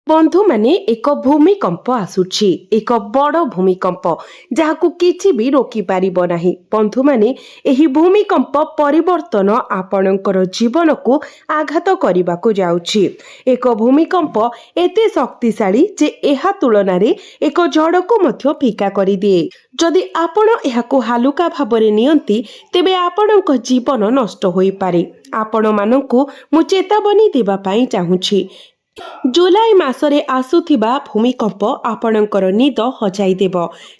बंधु माने एक भूमिकंप आसुछि एक बड़ भूमिकंप जहाकु किछि भी रोकी पारिबो नाही। बंधु माने एही भूमिकंप परिवर्तन आपणकर जीवन को आघात करबाकू जाउछि। एक भूमिकंप एते शक्तिशाली जे एहा तुलना रे एक झड़ को मध्य फीका करि दिए। जदि आपण एहाकू हालुका भाबरे नियंती तेबे आपणक जीवन नष्ट होई पारे। आपण मानकू मु चेतावनी देबा पई चाहूछि। जुलाई मासरे आसुथिबा भूमिकंप आपणकर निद हजाई देव।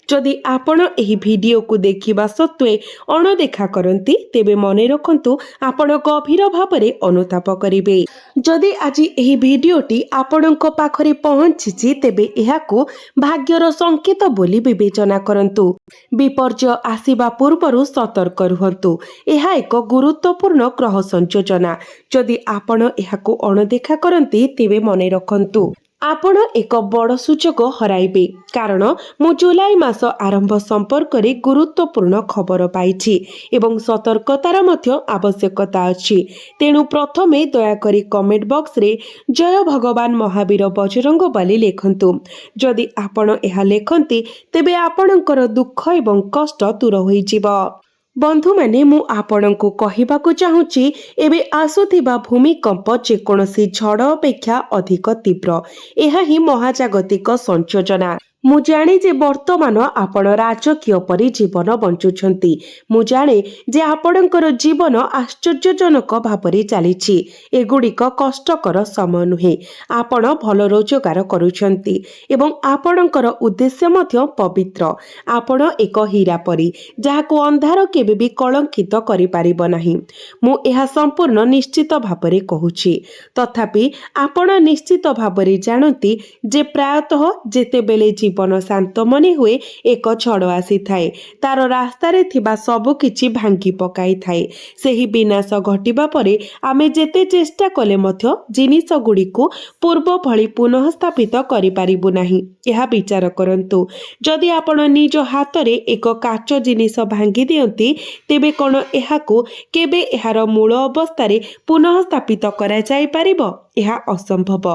जदि आपण एही वीडियो को देखिबा सत्वे अणदेखा करंती तेबे मने रखंतु आपण गभीर भाबरे अनुताप करिवे। जदि आज एही वीडियोटी आपणक पाखरे पहुंचिछि तेबे एहाकू भाग्यर संकेत बोली विवेचना करंतु। विपर्य आसीबा पूर्वरु सतर्क रुहंतु। एहा एक गुरुत्वपूर्ण ग्रह संयोजना। जदि आपण एहाकू अणदेखा करंती तेबे मने रखंतु आपण एक बड़ सुजोग हराइबे। कारण मु जुलाई मास आरंभ संपर्क रे गुरुत्वपूर्ण खबर पाइछि एवं सतर्कतार मध्य आवश्यकता अछि। तेणु प्रथमे दयाकरी कमेंट बॉक्स रे जय भगवान महावीर बजरंगबली लेखंतु। जदि आपण एहा लेखंती तेबे आपणकर दुख एवं कष्ट दूर होई जिवो। बंधु माने मु आपणको कहिबाकू चाहूछि एबे आसुथिबा भूमिकंप जेकोनसी झड़ अपेक्षा अधिक तीव्र। एहा ही महाजागतिक संयोजना। मु जाने जे वर्तमान आपण राजकीय परि जीवन बंचुछंती। मु जाने जे आपणकर जीवन आश्चर्यजनक भाबरे चलीछि। एगुड़िक कष्टकर समय नुहे। आपण भल रोजगार करूछंती एवं आपणकर उद्देश्य मध्य पवित्र। आपण एक हीरा परि जाहाको अंधार केबे भी कलंकित करि पारिबो नाही। मु एहा संपूर्ण निश्चित भाबरे कहूछि। तथापि आपण निश्चित भाबरे जानती जे प्रायतः जेतेबेले जीवन शांत मने हुए एक झड़ आसी थाए तार रास्तार थिबा सबु किछि भांगी पकाई थाए। सेही विनाश घटिबा परे आमे जेते चेष्टा कले मध्य जिनिस गुड़िकु पूर्व भली पुनः स्थापित करि पारिबु नाही। एहा विचार करंतु। जदि आपण निज हातरे एक काच जिनिस भांगी दियंती तेबे कोन एहाकू केबे एहार मूल अवस्थारे पुनः स्थापित करा जाई पारिबो? एहा असंभव।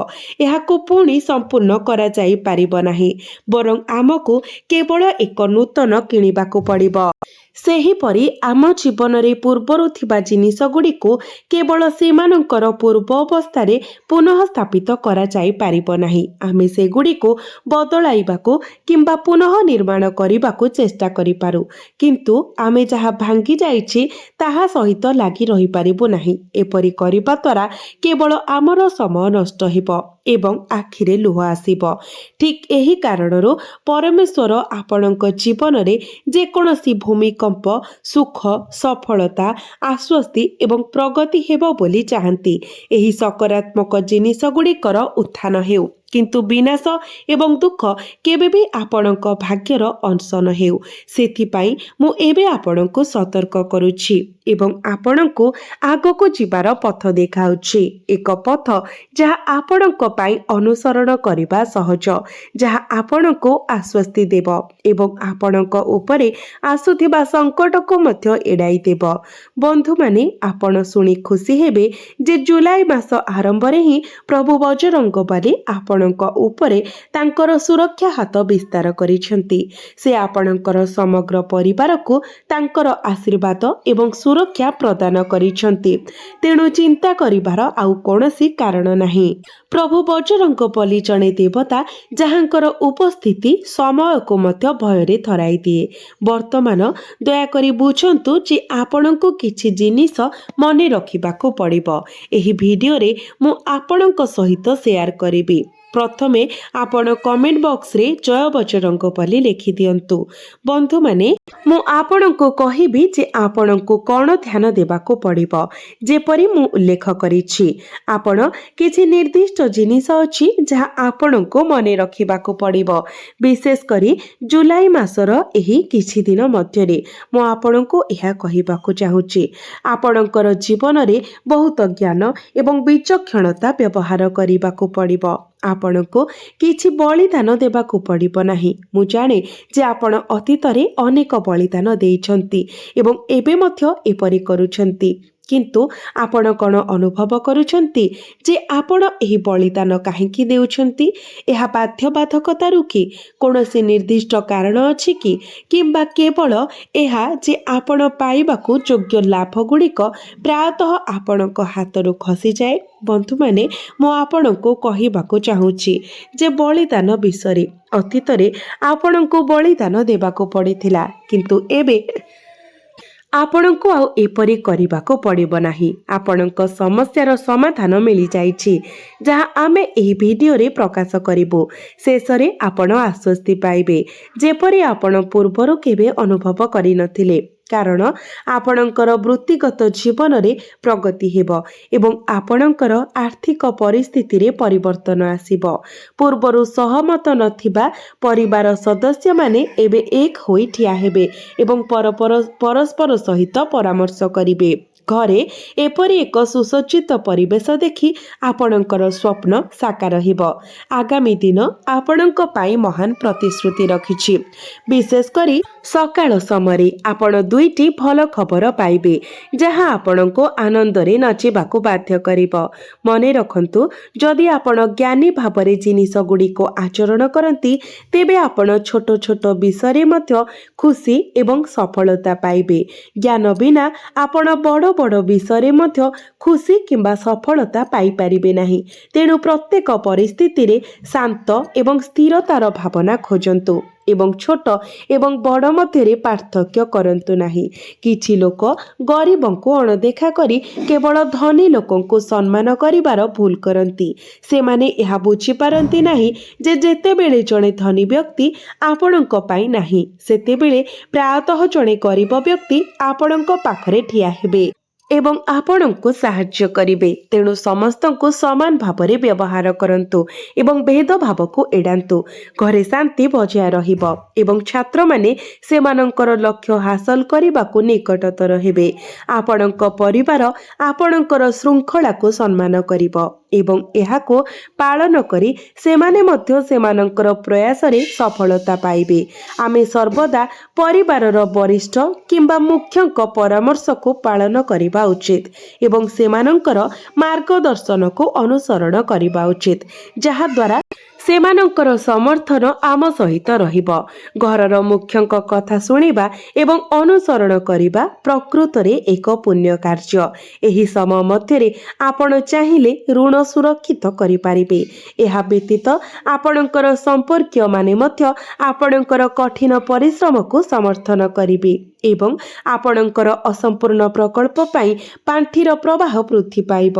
एहाकू पुणी संपूर्ण करा जाई पारिबो नाही। बरं आमको केवल एक नूतन किणिबाकू पड़िबो। सेहीपरि आम जीवन रे पूर्वरु थिबा जिनिस गुड़िको केवल सेमानंकर पूर्व अवस्थारे पुनः स्थापित करा जाई पारिबो नाही। आमे से गुड़िको बदलाइबाकू किंबा पुनः निर्माण करिबाकू चेष्टा करि पारु, किंतु आमे जहा भांगी जाइछि ताहा सहित लागि रहि पारिबो नाही। एपरि करिबा द्वारा केवल आमर समय नष्ट हेबो एवं आखिरे लुह आसीबो। ठीक एही कारणरो परमेश्वर आपणक जीवन रे जे कोनोसी भूमिकंप सुख सफलता आश्वस्ति एवं प्रगति हेबो बोली चाहंती। एही सकारात्मक जिनिस गुड़िकर उत्थान हेउ, किंतु विनाश एवं दुख केबे भी आपणक भाग्यर अंश न हेउ। सेथिपाई मु एबे आपणको सतर्क करूछि एवं आपणको आगको जिबार पथ देखाउछि। एक पथ जहा आपणक पाई अनुसरण करिबा सहज, जहा आपणको आश्वस्ति देव एवं आपणक उपरे आसुथिबा संकट को मध्य एडाई देव। बंधु माने आपण सुनी खुशी हेबे जे जुलाई मास आरंभ रे ही प्रभु बजरंगबली आपणक उपरे तांकर सुरक्षा हाथ विस्तार करिसेंती। से आपणकर समग्र परिवार को तांकर आशीर्वाद एवं सुरक्षा प्रदान करिसेंती। तेणु चिंता करिबार आउ कोनोसी कारण नाही। प्रभु बजरंगबली जणे देवता जहांकर उपस्थिति समय को मध्य भयरे थराई दिए। वर्तमान दयाकरी बुझंतु जे आपणको किछि जिनिस मने रखिबाको पड़िबो। एही वीडियो रे मु आपणक सहित शेयर करिबी। प्रथमे आपण कमेंट बॉक्स रे जय बजरंगबली लिखि दियंतु। बंधु माने मु आपणको कहिबी जे आपणको कोन ध्यान देबाको पड़िबो। जेपरि मु उल्लेख करिछि आपण किछि निर्दिष्ट जिनिस अछि जहा आपणको मने रखिबाको पड़िबो। विशेष करी जुलाई मासर एही किछि दिन मध्य रे मु आपणको एहा कहिबाको चाहूछि। आपणकर जीवन रे बहुत ज्ञान एवं विचक्षणता व्यवहार करिबाको पड़िबो। आपणको किछि बलिदान देबाकू पड़िबो नाही। मु जाने जे आपण अतीत रे अनेक बलिदान देइछंती एवं एबे मध्य एपरि करूछंती। କିନ୍ତୁ ଆପଣ କ'ଣ ଅନୁଭବ କରୁଛନ୍ତି ଯେ ଆପଣ ଏହି ବଳିଦାନ କାହିଁକି ଦେଉଛନ୍ତି? ଏହା ବାଧ୍ୟବାଧକତାରୁ କି? କୌଣସି ନିର୍ଦ୍ଦିଷ୍ଟ କାରଣ ଅଛି କି? କିମ୍ବା କେବଳ ଏହା ଯେ ଆପଣ ପାଇବାକୁ ଯୋଗ୍ୟ ଲାଭ ଗୁଡ଼ିକ ପ୍ରାୟତଃ ଆପଣଙ୍କ ହାତରୁ ଖସିଯାଏ? ବନ୍ଧୁମାନେ, ମୁଁ ଆପଣଙ୍କୁ କହିବାକୁ ଚାହୁଁଛି ଯେ ବଳିଦାନ ବିଷୟରେ ଅତୀତରେ ଆପଣଙ୍କୁ ବଳିଦାନ ଦେବାକୁ ପଡ଼ିଥିଲା, କିନ୍ତୁ ଏବେ ଆପଣଙ୍କୁ ଆଉ ଏପରି କରିବାକୁ ପଡ଼ିବ ନାହିଁ। ଆପଣଙ୍କ ସମସ୍ୟାର ସମାଧାନ ମିଳିଯାଇଛି, ଯାହା ଆମେ ଏହି ଭିଡ଼ିଓରେ ପ୍ରକାଶ କରିବୁ। ଶେଷରେ ଆପଣ ଆଶ୍ୱସ୍ତି ପାଇବେ, ଯେପରି ଆପଣ ପୂର୍ବରୁ କେବେ ଅନୁଭବ କରିନଥିଲେ, କାରଣ ଆପଣଙ୍କର ବୃତ୍ତିଗତ ଜୀବନରେ ପ୍ରଗତି ହେବ ଏବଂ ଆପଣଙ୍କର ଆର୍ଥିକ ପରିସ୍ଥିତିରେ ପରିବର୍ତ୍ତନ ଆସିବ। ପୂର୍ବରୁ ସହମତ ନଥିବା ପରିବାର ସଦସ୍ୟମାନେ ଏବେ ଏକ ହୋଇ ଠିଆ ହେବେ ଏବଂ ପରସ୍ପର ସହିତ ପରାମର୍ଶ କରିବେ। ଘରେ ଏପରି ଏକ ସୁସଜ୍ଜିତ ପରିବେଶ ଦେଖି ଆପଣଙ୍କର ସ୍ୱପ୍ନ ସାକାର ହେବ। ଆଗାମୀ ଦିନ ଆପଣଙ୍କ ପାଇଁ ମହାନ ପ୍ରତିଶ୍ରୁତି ରଖିଛି। ବିଶେଷ କରି ସକାଳ ସମୟରେ ଆପଣ ଦୁଇଟି ଭଲ ଖବର ପାଇବେ, ଯାହା ଆପଣଙ୍କୁ ଆନନ୍ଦରେ ନାଚିବାକୁ ବାଧ୍ୟ କରିବ। ମନେ ରଖନ୍ତୁ, ଯଦି ଆପଣ ଜ୍ଞାନୀ ଭାବରେ ଜିନିଷଗୁଡ଼ିକୁ ଆଚରଣ କରନ୍ତି, ତେବେ ଆପଣ ଛୋଟ ଛୋଟ ବିଷୟରେ ମଧ୍ୟ ଖୁସି ଏବଂ ସଫଳତା ପାଇବେ। ଜ୍ଞାନ ବିନା ଆପଣ ବଡ଼ ବଡ଼ ବିଷୟରେ ମଧ୍ୟ ଖୁସି କିମ୍ବା ସଫଳତା ପାଇପାରିବେ ନାହିଁ। ତେଣୁ ପ୍ରତ୍ୟେକ ପରିସ୍ଥିତିରେ ଶାନ୍ତ ଏବଂ ସ୍ଥିରତାର ଭାବନା ଖୋଜନ୍ତୁ ଏବଂ ଛୋଟ ଏବଂ ବଡ଼ ମଧ୍ୟରେ ପାର୍ଥକ୍ୟ କରନ୍ତୁ ନାହିଁ। କିଛି ଲୋକ ଗରିବଙ୍କୁ ଅଣଦେଖା କରି କେବଳ ଧନୀ ଲୋକଙ୍କୁ ସମ୍ମାନ କରିବାର ଭୁଲ କରନ୍ତି। ସେମାନେ ଏହା ବୁଝିପାରନ୍ତି ନାହିଁ ଯେ ଯେତେବେଳେ ଜଣେ ଧନୀ ବ୍ୟକ୍ତି ଆପଣଙ୍କ ପାଇଁ ନାହିଁ, ସେତେବେଳେ ପ୍ରାୟତଃ ଜଣେ ଗରିବ ବ୍ୟକ୍ତି ଆପଣଙ୍କ ପାଖରେ ଠିଆ ହେବେ ଏବଂ ଆପଣଙ୍କୁ ସାହାଯ୍ୟ କରିବେ। ତେଣୁ ସମସ୍ତଙ୍କୁ ସମାନ ଭାବରେ ବ୍ୟବହାର କରନ୍ତୁ ଏବଂ ଭେଦଭାବକୁ ଏଡ଼ାନ୍ତୁ। ଘରେ ଶାନ୍ତି ବଜାୟ ରହିବ ଏବଂ ଛାତ୍ରମାନେ ସେମାନଙ୍କର ଲକ୍ଷ୍ୟ ହାସଲ କରିବାକୁ ନିକଟତର ହେବେ। ଆପଣଙ୍କ ପରିବାର ଆପଣଙ୍କର ଶୃଙ୍ଖଳାକୁ ସମ୍ମାନ କରିବ ଏବଂ ଏହାକୁ ପାଳନ କରି ସେମାନେ ମଧ୍ୟ ସେମାନଙ୍କର ପ୍ରୟାସରେ ସଫଳତା ପାଇବେ। ଆମେ ସର୍ବଦା ପରିବାରର ବରିଷ୍ଠ କିମ୍ବା ମୁଖ୍ୟଙ୍କ ପରାମର୍ଶକୁ ପାଳନ କରିବା ଉଚିତ ଏବଂ ସେମାନଙ୍କର ମାର୍ଗଦର୍ଶନକୁ ଅନୁସରଣ କରିବା ଉଚିତ, ଯାହାଦ୍ୱାରା ସେମାନଙ୍କର ସମର୍ଥନ ଆମ ସହିତ ରହିବ। ଘରର ମୁଖ୍ୟଙ୍କ କଥା ଶୁଣିବା ଏବଂ ଅନୁସରଣ କରିବା ପ୍ରକୃତରେ ଏକ ପୁଣ୍ୟ କାର୍ଯ୍ୟ। ଏହି ସମୟ ମଧ୍ୟରେ ଆପଣ ଚାହିଁଲେ ଋଣ ସୁରକ୍ଷିତ କରିପାରିବେ। ଏହା ବ୍ୟତୀତ ଆପଣଙ୍କର ସମ୍ପର୍କୀୟମାନେ ମଧ୍ୟ ଆପଣଙ୍କର କଠିନ ପରିଶ୍ରମକୁ ସମର୍ଥନ କରିବେ ଏବଂ ଆପଣଙ୍କର ଅସମ୍ପୂର୍ଣ୍ଣ ପ୍ରକଳ୍ପ ପାଇଁ ପାଣ୍ଠିର ପ୍ରବାହ ବୃଦ୍ଧି ପାଇବ।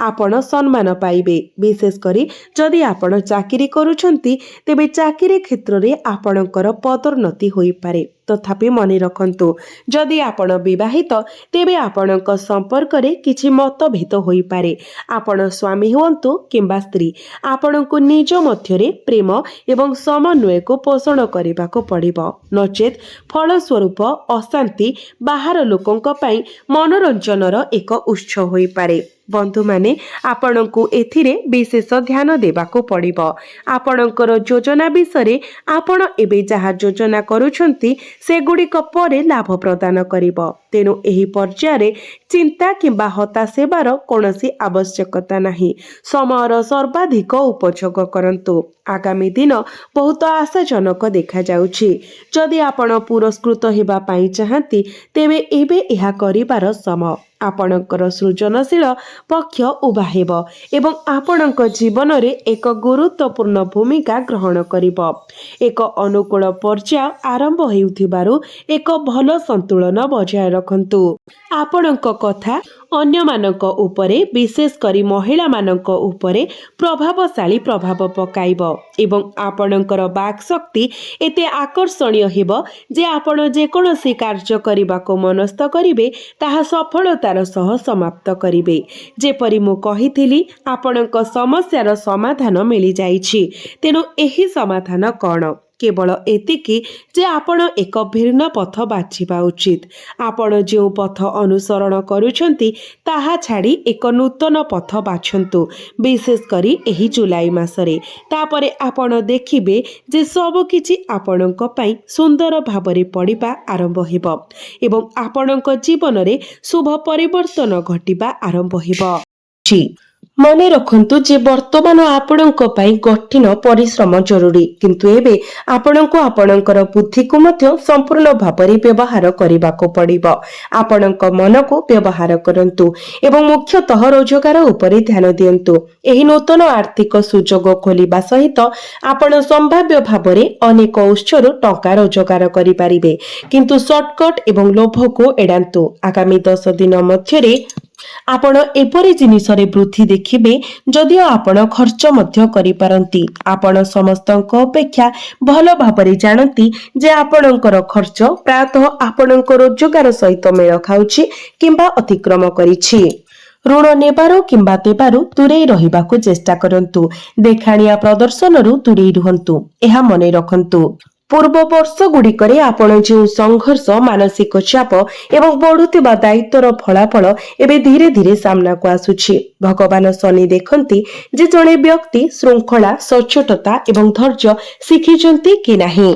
ଆପଣ ସମ୍ମାନ ପାଇବେ। ବିଶେଷ କରି ଯଦି ଆପଣ ଚାକିରି କରୁଛନ୍ତି, ତେବେ ଚାକିରି କ୍ଷେତ୍ରରେ ଆପଣଙ୍କର ପଦୋନ୍ନତି ହୋଇପାରେ। ତଥାପି ମନେ ରଖନ୍ତୁ, ଯଦି ଆପଣ ବିବାହିତ, ତେବେ ଆପଣଙ୍କ ସମ୍ପର୍କରେ କିଛି ମତଭେଦ ହୋଇପାରେ। ଆପଣ ସ୍ୱାମୀ ହୁଅନ୍ତୁ କିମ୍ବା ସ୍ତ୍ରୀ, ଆପଣଙ୍କୁ ନିଜ ମଧ୍ୟରେ ପ୍ରେମ ଏବଂ ସମନ୍ୱୟକୁ ପୋଷଣ କରିବାକୁ ପଡ଼ିବ। ନଚେତ୍ ଫଳସ୍ୱରୂପ ଅଶାନ୍ତି ବାହାର ଲୋକଙ୍କ ପାଇଁ ମନୋରଞ୍ଜନର ଏକ ଉତ୍ସ ହୋଇପାରେ। ବନ୍ଧୁମାନେ, ଆପଣଙ୍କୁ ଏଥିରେ ବିଶେଷ ଧ୍ୟାନ ଦେବାକୁ ପଡ଼ିବ। ଆପଣଙ୍କର ଯୋଜନା ବିଷୟରେ ଆପଣ ଏବେ ଯାହା ଯୋଜନା କରୁଛନ୍ତି, ସେଗୁଡ଼ିକ ପରେ ଲାଭ ପ୍ରଦାନ କରିବ। ତେଣୁ ଏହି ପର୍ଯ୍ୟାୟରେ ଚିନ୍ତା କିମ୍ବା ହତାଶ ହେବାର କୌଣସି ଆବଶ୍ୟକତା ନାହିଁ। ସମୟର ସର୍ବାଧିକ ଉପଯୋଗ କରନ୍ତୁ। ଆଗାମୀ ଦିନ ବହୁତ ଆଶାଜନକ ଦେଖାଯାଉଛି। ଯଦି ଆପଣ ପୁରସ୍କୃତ ହେବା ପାଇଁ ଚାହାନ୍ତି, ତେବେ ଏବେ ଏହା କରିବାର ସମୟ। ଆପଣଙ୍କର ସୃଜନଶୀଳ ପକ୍ଷ ଉଭା ହେବ ଏବଂ ଆପଣଙ୍କ ଜୀବନରେ ଏକ ଗୁରୁତ୍ୱପୂର୍ଣ୍ଣ ଭୂମିକା ଗ୍ରହଣ କରିବ। ଏକ ଅନୁକୂଳ ପର୍ଯ୍ୟାୟ ଆରମ୍ଭ ହେଉଥିବାରୁ ଏକ ଭଲ ସନ୍ତୁଳନ ବଜାୟ ରଖନ୍ତୁ। ଆପଣଙ୍କ କଥା ଅନ୍ୟମାନଙ୍କ ଉପରେ, ବିଶେଷ କରି ମହିଳାମାନଙ୍କ ଉପରେ ପ୍ରଭାବଶାଳୀ ପ୍ରଭାବ ପକାଇବ ଏବଂ ଆପଣଙ୍କର ବାକ୍ ଶକ୍ତି ଏତେ ଆକର୍ଷଣୀୟ ହେବ ଯେ ଆପଣ ଯେକୌଣସି କାର୍ଯ୍ୟ କରିବାକୁ ମନସ୍ଥ କରିବେ, ତାହା ସଫଳତାର ସହ ସମାପ୍ତ କରିବେ। ଯେପରି ମୁଁ କହିଥିଲି, ଆପଣଙ୍କ ସମସ୍ୟାର ସମାଧାନ ମିଳିଯାଇଛି। ତେଣୁ ଏହି ସମାଧାନ କ'ଣ? केवल एतिकी जे आपण एक भिन्न पथ बाछिबा उचित। आपण जो पथ अनुसरण करूछंती ताहा छाड़ी एक नूतन पथ बाछंतु, विशेष करी एही जुलाई मासरे। तापरे आपण देखिबे जे सब किछि आपणक पई सुंदर भाबरे पड़िबा आरंभ हेबो एवं आपणक जीवन रे शुभ परिवर्तन घटिबा आरंभ हेबो। मने रखंतु जे वर्तमान आपणक पई कठिन परिश्रम जरूरी, किंतु एबे आपणको आपणकर बुद्धि को मध्य संपूर्ण भाबरे व्यवहार करिबाको पड़िबो। आपणक मन को व्यवहार करंतु एवं मुख्यतः रोजगार उपरे ध्यान दियंतु। एही नूतन आर्थिक सुजोग खोलिबा सहित आपण संभाव्य भाबरे अनेक उत्सरु टंका रोजगार करि पारिबे, किंतु शॉर्टकट एवं लोभ को एडांतु। आगामी 10 दिन मध्यरे आपण एपरी जिनिसरे वृद्धि देखिबे, जदिओ आपण खर्च मध्य करि पारंती। आपण समस्तक अपेक्षा भल भाबरे जानती जे आपणकर खर्च प्रायतः आपणक रोजगार सहित मेल खाउछि किंबा अतिक्रम करिछि। ऋण नेबारो किंबा देबारो दूरे रहिबाकु चेष्टा करंतु। देखाणिया प्रदर्शनरु दूरे रुहंतु। एहा मने रखंतु, पूर्व वर्ष गुड़िकरे आपण जो संघर्ष, मानसिक चाप एवं बढ़ुतिबा दायित्वर फलाफल एबे धीरे धीरे सामना को आसुछि। भगवान शनि देखंती जे जणे व्यक्ति श्रृंखला, सचोटता एवं धैर्य शिखिचंती कि नाही।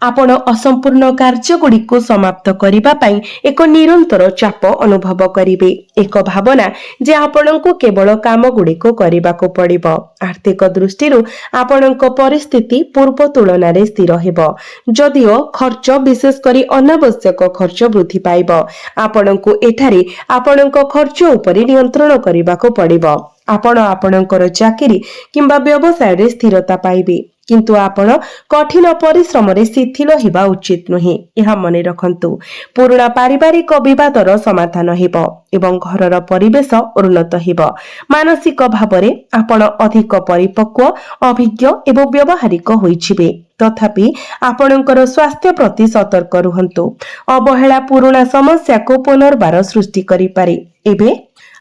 आपण असंपूर्ण कार्य गुड़िको समाप्त करिबा पई एक निरंतर चाप अनुभव करिवे। एक भावना जे आपणको केवल काम गुड़िको करिबाको पड़िबो। आर्थिक दृष्टिरु आपणको परिस्थिति पूर्व तुलना रे स्थिर हेबो, जदिओ खर्च विशेष करी अनावश्यक खर्च वृद्धि पाइबो। आपणको एठारे आपणको खर्च उपरे नियंत्रण करिबाको पड़िबो। आपण आपणकर चाकरी किंबा व्यवसाय रे स्थिरता पाइबे, किंतु आपण कठिन परिश्रम रे शिथिल हेबा उचित नुहे। यह मने रखंतु। पुराना पारिवारिक विवादर समाधान हेबो एवं घरर परिवेश उन्नत हेबो। मानसिक भावरे आपण अधिक परिपक्व, अभिज्ञ एवं व्यवहारिक होइछिबे। तथापि आपणकर स्वास्थ्य प्रति सतर्क रुहंतु। अवहेला पुराना समस्या को पुनर्बार सृष्टि करि पारे। एबे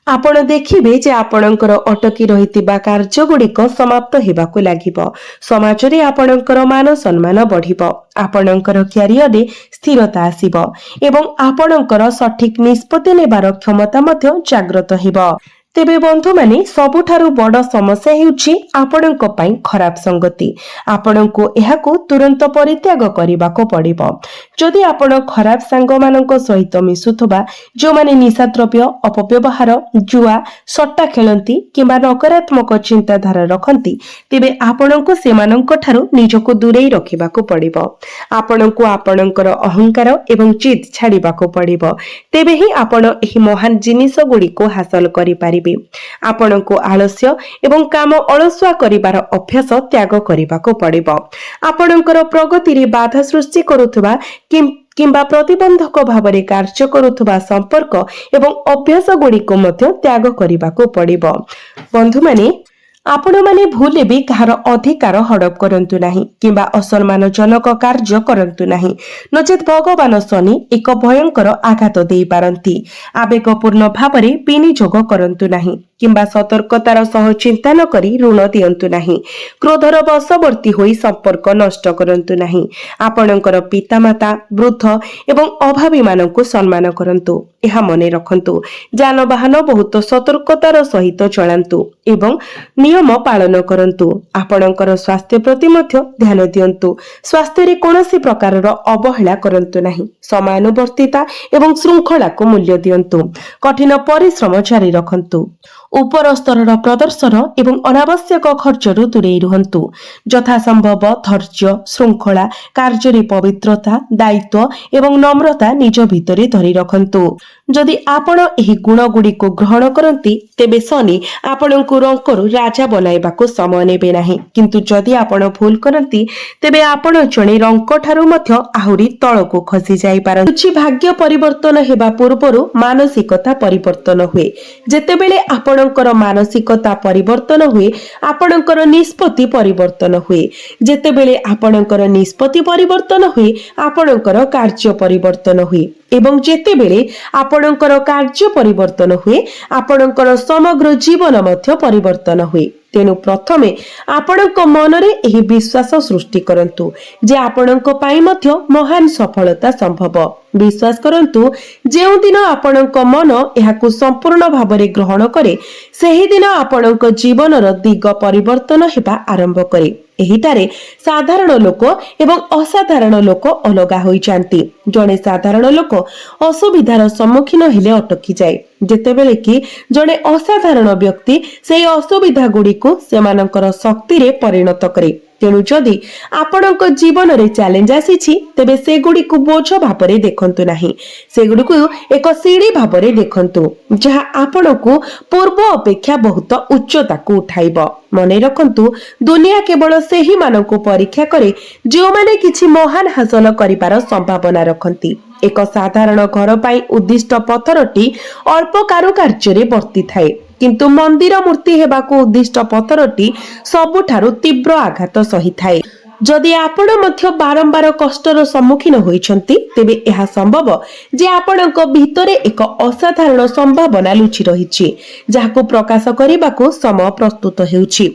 आपण देखिबे जे आपणकर अटकी रहितिबा कार्य गुड़िक समाप्त हेबाकु लागिबो। समाज रे आपणकर मान सम्मान बढ़िबो। आपणकर क्यारियर रे स्थिरता आसीबो एवं आपणकर सठिक निष्पत्ति नेबार क्षमता मध्य जागृत हेबो। तेबे बंधु माने सबुठारु बड़ समस्या हेउछि आपणक पई खराब संगति। आपणको एहाकु तुरंत परित्याग करिबाको पड़िबो। जदि आपण खराब सांग मानक सहित मिसुथबा, जो माने निशा द्रव्य, अपव्यवहार, जुआ, सट्टा खेलंती किंबा नकारात्मक चिंताधारा रखंती, तेबे आपणको सेमानक ठारु निजको दूरेई रखिबाको पड़िबो। आपणको आपणकर अहंकार एवं जिद छाड़िबाको पड़िबो। तेबे ही आपण एही महान जिनिस गुड़िको हासिल करि पारि। आपणको आलस्य एवं काम अलसुआ करिबार अभ्यास त्याग करिबाको पड़िबो। आपणकर प्रगति रे बाधा सृष्टि करुथबा किंबा प्रतिबंधक भावरे कार्य करुथबा संपर्क एवं अभ्यास गुड़िको मध्य त्याग करिबाको पड़िबो। बंधु माने आपण माने भूले भी कहार अधिकार हड़प करंतु नाही किंबा असम्मानजनक कार्य करंतु नाही, नचेत भगवान शनि एक भयंकर आघात देई पारंती। आवेगपूर्ण भावरे विनियोग करंतु नाही किंबा सतर्कतार सह चिंता न करी ऋण दियंतु नाही। क्रोधर वशवर्ती होई संपर्क नष्ट करंतु नाही। आपणकर पितामाता, वृद्ध एवं अभावी मानकु सम्मान करंतु। एहा मने रखंतु। जानवाहन बहुत सतर्कतार सहित चलांतु एवं नियम पालन करंतु। आपणकर स्वास्थ्य प्रति मध्य ध्यान दियंतु। स्वास्थ्य रे कोनोसी प्रकारर अवहेला करंतु नाही। समानुवर्तिता एवं श्रृंखला को मूल्य दियंतु। कठिन परिश्रम जारी रखंतु। ऊपर स्तर प्रदर्शन एवं अनावश्यक खर्चरू दूरे रुहंतु। यथा संभव धैर्य, श्रृंखला, कार्य पवित्रता, दायित्व एवं नम्रता निज भितरे धरी रखंतु। जदि आपण एही गुण गुड़िको ग्रहण करंती, तेबे शनि आपणको रंकरू राजा बनाइबाको समय नेबे नाही। किंतु जदि आपण भूल करंती, तेबे आपण जणे रंक ठारू मध्य आहुरी तळको खसी जाई पारंती। भाग्य परिवर्तन हेबा पूर्वरु मानसिकता परिवर्तन हुए। जेतेबेले आपणकर मानसिकता परिवर्तन हुए, आपणकर निष्पत्ति परिवर्तन हुए। जेतेबेले आपणकर निष्पत्ति परिवर्तन हुए, आपणकर कार्य परिवर्तन हुए एवं जेतेबेले आपणकर कार्य परिवर्तन हुए, आपणकर समग्र जीवन मध्य परिवर्तन हुए। तेणु प्रथमे आपणक मनरे एही विश्वास सृष्टि करंतु जे आपणक पई मध्य महान सफलता संभव। विश्वास करंतु जेउ दिन आपणक मन एहाकु संपूर्ण भाबरे ग्रहण करे सेही दिन आपणक जीवनर दिग परिवर्तन हेबा आरंभ करे। एहिटारे साधारण लोक एवं असाधारण लोक अलगा होई जांती। जणे साधारण लोक असुविधार सम्मुखीन हेले अटकी जाए, जेतेबेले कि जणे असाधारण व्यक्ति सेही असुविधा गुड़िको सेमानंकर शक्ति रे परिणत करे। तेणु जदि आपणक जीवन रे चैलेंज आसीछि तेबे सेगुड़िको बोझ भाबरे देखंतु नाही, सेगुड़िको एक सीढ़ी भाबरे देखंतु जहा आपणकु पूर्व अपेक्षा बहुत उच्चता को उठाइबो। मने रखंतु दुनिया केवल सेही मानकु परीक्षा करे जो माने किछि महान हासिल करिपार संभावना रखंती। एक साधारण घर पाई उद्दिष्ट पत्थरटी अल्प कारुकार्य रे वर्ती थाए, किंतु मंदिर मूर्ति हेबाकु उद्दिष्ट पत्थरटी सबुठारु तीव्र आघात सही थाए। जदि आपण मध्य बारंबार कष्टर सम्मुखीन होइछंती तेबे एहा संभव जे आपणक भितरे एक असाधारण संभावना लुचि रहिछि जाहाकु प्रकाश करिबाकु समय प्रस्तुत हेउछि।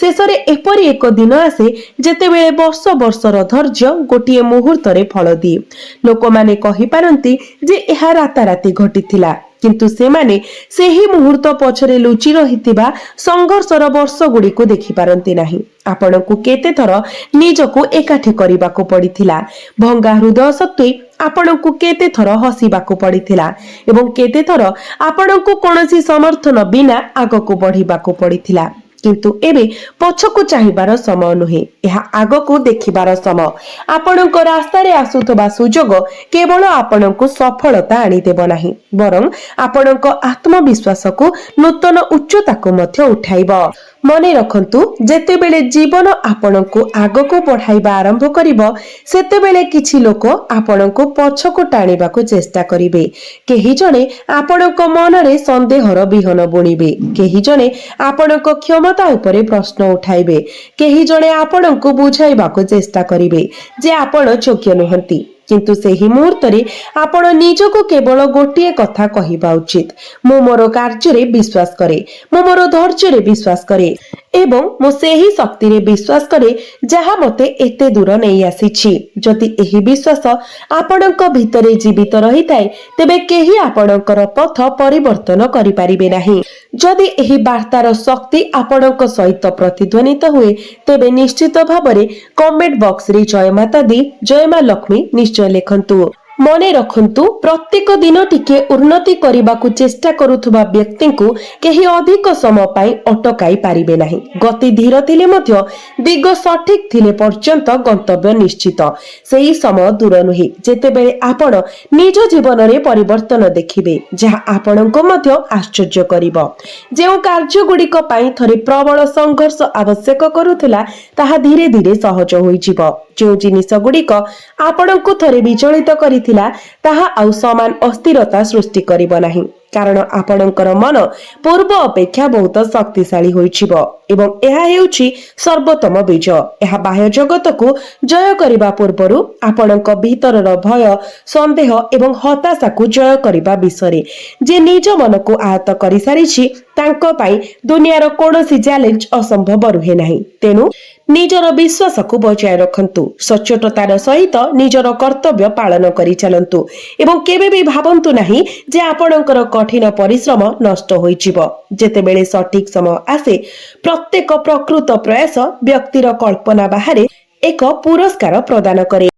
शेषरे एपरि एक दिन आसे जेतेबेले वर्ष वर्षर धैर्य गोटिए मुहूर्तरे फल दिए। लोकमाने कहि पारंती जे एहा राताराती घटिथिला, किंतु सेमाने सेही मुहूर्त पछरे लुचि रहितिबा संघर्षर वर्ष गुड़िको देखि पारंती नाही। आपणकु केते थर निजको एकाठी करिबाको पड़िथिला, भंगा हृदय सत्वे आपणकु केते थर हसिबाको पड़िथिला एवं केते थर आपणकु कोनोसी समर्थन बिना आगको बढ़िबाको पड़िथिला। किंतु एबे पछको चाहिबार समय नुहे, एहा आगको देखिबार समय। आपणक रास्ता रे आसुथबा सुजोग केवल आपणकु सफलता आनी देबो नाही, बरं आपणक आत्मविश्वास को नूतन उच्चता को मध्य उठाइबो। मने रखंतु जेतेबेले जीवन आपणकु आगको बढ़ाइबा आरंभ करिबो सेतेबेले किछि लोक आपणकु पछको टाणिबाको चेष्टा करिवे। केही जणे आपणक मनरे संदेहर बिहन बुणिबे, केही जणे आपणक क्षमता उपरे प्रश्न उठाइबे, केही जणे आपणकु बुझाइबाको चेष्टा करिवे जे आपण योग्य नहंती। किंतु सेही मुहूर्तरे आपण निजको केवल गोटिए कथा कहिबा उचित, मु मोर कार्य रे विश्वास करे, मु मोर धैर्य रे विश्वास करे एवं मु सेही शक्ति रे विश्वास करे जहा मते एते दूर नै आसीछि। जदि एही विश्वास आपणक भितरे जीवित रहिताय तेबे केही आपणकर पथ परिवर्तन करि परिबे नाही। जदि एही वार्तार शक्ति आपणक सहित प्रतिध्वनित हुए तेबे निश्चित भाबरे कमेंट बॉक्स रे जय माता दी, जय मां लक्ष्मी निश्चय लेखंतु। मने रखंतु प्रत्येक दिन टिके उन्नति करिबाकु चेष्टा करुथुबा व्यक्ति को केही अधिक समय पाई अटकाई पारिबे नाही। गति धीर थिले मध्य दिग सठिक थिले पर्यंत गंतव्य निश्चित। सेही समय दूर नुहे जेतेबेले आपण निज जीवन रे परिवर्तन देखिबे जहा आपणको मध्य आश्चर्य करिवो। जेउ कार्य गुड़िक पाई थरे प्रबल संघर्ष आवश्यक करुथला ताहा धीरे धीरे सहज होई जिवो। जो जिनिस गुड़िक आपणको थरे विचलित करिथिला ताहा आउ समान अस्थिरता सृष्टि करिबो नाही, कारण आपणकर मन पूर्व अपेक्षा बहुत शक्तिशाली होइछिबो एवं एहा हेउछि सर्वोत्तम बीज। एहा बाह्य जगत को जय करिबा पूर्वरु आपणक भीतरर भय, संदेह एवं हताशा को जय करिबा विषय जे निज मन को आहत करि सारिछि तांको पाई दुनियार कोनोसी चैलेंज असंभव रुहे नाही। तेनु निजर विश्वास को बजाय रखंतु, सचोटतार सहित निजर कर्तव्य पालन करि चलंतु एवं केबे भी भाबंतु नाही जे आपणकर कठिन परिश्रम नष्ट होइजिवो। जेतेबेले सठिक समय आसे प्रत्येक प्रकृत प्रयास व्यक्तिर कल्पना बाहरे एक पुरस्कार प्रदान करे।